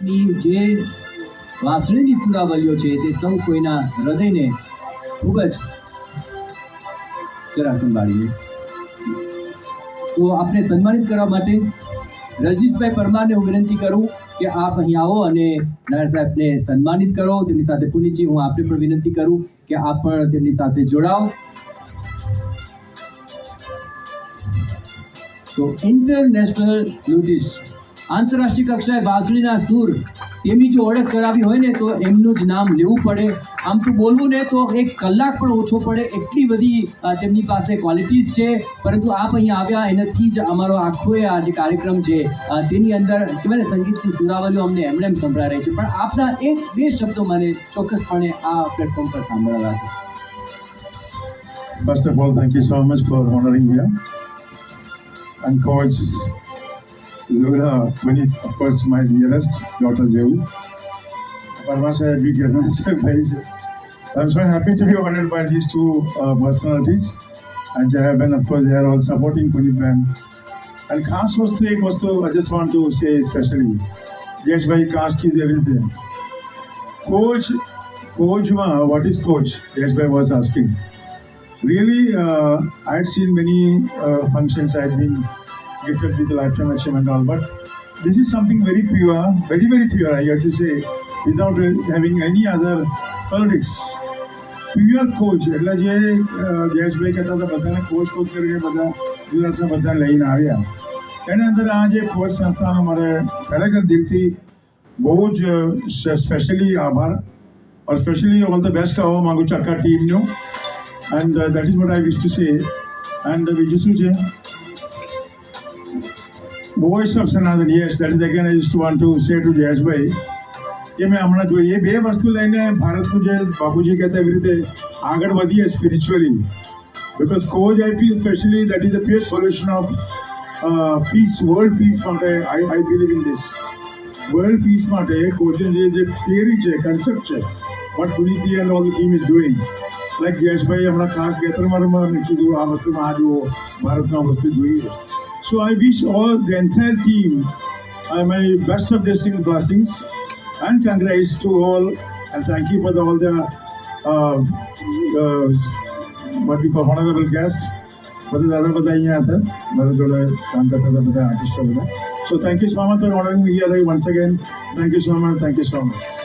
ની જે વાંસળીની સુરાવલીઓ છે તે સૌ કોઈના હૃદયને ખૂબ જ જરા સંભાળીએ. તો આપને સન્માનિત કરવા માટે રજનીશભાઈ પરમારને હું વિનંતી કરું કે આપ અહીં આવો અને નાયર સાહેબને સન્માનિત કરો. તેમની સાથે પુનિતજી હું આપને પણ વિનંતી કરું કે આપ પણ તેમની સાથે જોડાઓ. તો ઇન્ટરનેશનલ ફ્લુટિસ્ટ, આંતરરાષ્ટ્રીય કક્ષાએ વાંસળીના સૂર, તેમની જો ઓળખ કરાવી હોય ને તો એમનું જ નામ લેવું પડે. આમ તો બોલવું ને તો 1 કલાક પણ ઓછો પડે, એટલી બધી તેમની પાસે ક્વોલિટીઝ છે. પરંતુ આપ અહીં આવ્યા એનાથી જ અમારો આખો આ જે કાર્યક્રમ છે તેની અંદર કહેવાય ને સંગીતની સુરાવલીઓ અમને એમણે સંભળાય રહી છે. પણ આપના 1-2 શબ્દો મને ચોક્કસપણે આ પ્લેટફોર્મ પર સાંભળવા છે. First of all, thank you so much for honoring here. And coach Lola, Puneet, of course, my dearest daughter Jehu. Parma sahab bhi Girma sahab bhai. I'm so happy to be honored by these two personalities. And Jaya Ben, of course, they are all supporting Puneet Ben. And Khas Vastu ek vastu I just want to say especially, Yash bhai Khas ki everything. Coach, what is coach? Yash bhai was asking. Really, I had seen many functions. I had been gifted with a lifetime achievement and all, but this is something very pure, very, very pure, I have to say, without having any other politics. Pure coach. એટલે જે જયેશભાઈ કહેતા હતા બધાને coach કરીને બધા ગુજરાતના બધા લઈને આવ્યા. એની અંદર આ જે કોચ સંસ્થાનો મારે ખરેખર દિલથી બહુ જ સ્પેશિયલી આભાર ઓર સ્પેશિયલી ઓલ ધ બેસ્ટ કહેવા માગું છું આખા ટીમનું. And that is what I wish to say. And બીજું શું છે? Voice of Sanatan. Yes, that is again I just want to say to Jayesh bhai કે મેં હમણાં જોઈએ 2 વસ્તુ લઈને ભારતનું જે બાપુજી કહેતા એવી રીતે આગળ વધીએ spiritually. Because coach I feel especially that is the pure solution of peace, world peace માટે I believe in this. World peace માટે કોચની જે theory છે, concept છે, what Puniti and all the team is doing. Like Jayeshbhai હમણાં ખાસ 2-3 વાર મેં કીધું આ વસ્તુમાં આ જુઓ, ભારતમાં વસ્તુ જોઈએ. So I wish all the entire team my best of blessings and congrats to all and thank you for all the what we call honorable guests. બધા દાદા બધા અહીંયા હતા, મારા જોડે કામ કરતા હતા બધા આર્ટિસ્ટો બધા. So thank you so much for honoring me here once again. Thank you so much.